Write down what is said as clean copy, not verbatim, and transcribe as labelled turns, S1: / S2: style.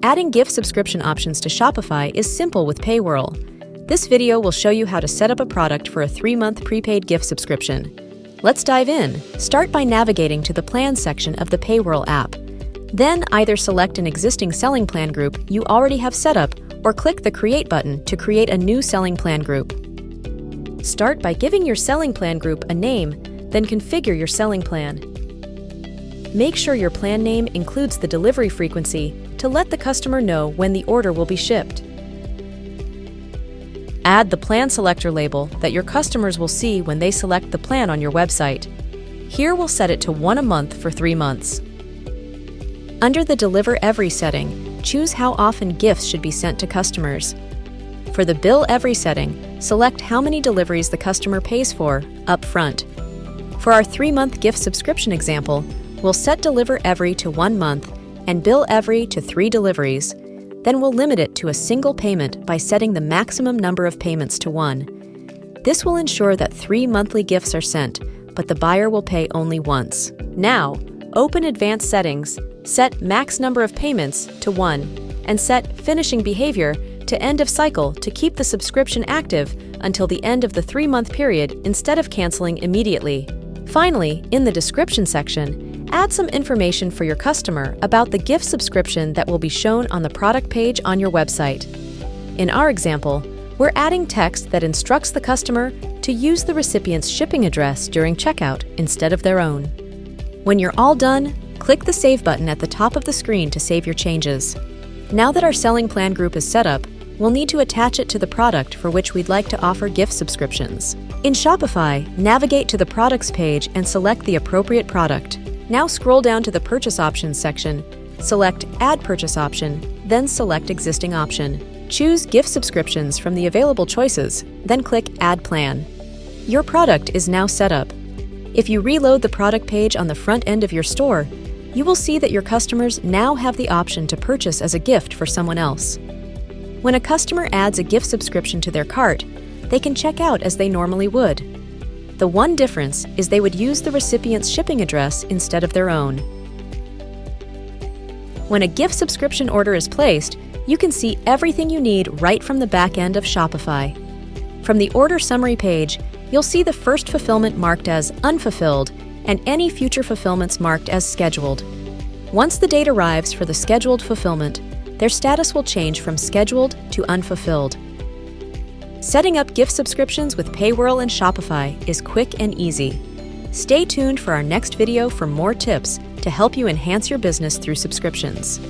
S1: Adding gift subscription options to Shopify is simple with PayWhirl. This video will show you how to set up a product for a 3-month prepaid gift subscription. Let's dive in. Start by navigating to the Plans section of the PayWhirl app. Then either select an existing selling plan group you already have set up or click the Create button to create a new selling plan group. Start by giving your selling plan group a name, then configure your selling plan. Make sure your plan name includes the delivery frequency to let the customer know when the order will be shipped. Add the plan selector label that your customers will see when they select the plan on your website. Here we'll set it to 1 a month for 3 months. Under the Deliver Every setting, choose how often gifts should be sent to customers. For the Bill Every setting, select how many deliveries the customer pays for up front. For our 3-month gift subscription example, we'll set Deliver Every to 1 month and Bill Every to 3 deliveries. Then we'll limit it to a single payment by setting the maximum number of payments to 1. This will ensure that 3 monthly gifts are sent, but the buyer will pay only once. Now, open Advanced Settings, set Max Number of Payments to 1, and set Finishing Behavior to End of Cycle to keep the subscription active until the end of the 3-month period instead of canceling immediately. Finally, in the description section, add some information for your customer about the gift subscription that will be shown on the product page on your website. In our example, we're adding text that instructs the customer to use the recipient's shipping address during checkout instead of their own. When you're all done, click the Save button at the top of the screen to save your changes. Now that our selling plan group is set up, we'll need to attach it to the product for which we'd like to offer gift subscriptions. In Shopify, navigate to the Products page and select the appropriate product. Now scroll down to the Purchase Options section, select Add Purchase Option, then select Existing Option. Choose Gift Subscriptions from the available choices, then click Add Plan. Your product is now set up. If you reload the product page on the front end of your store, you will see that your customers now have the option to purchase as a gift for someone else. When a customer adds a gift subscription to their cart, they can check out as they normally would. The one difference is they would use the recipient's shipping address instead of their own. When a gift subscription order is placed, you can see everything you need right from the back end of Shopify. From the order summary page, you'll see the first fulfillment marked as unfulfilled and any future fulfillments marked as scheduled. Once the date arrives for the scheduled fulfillment, their status will change from scheduled to unfulfilled. Setting up gift subscriptions with PayWhirl and Shopify is quick and easy. Stay tuned for our next video for more tips to help you enhance your business through subscriptions.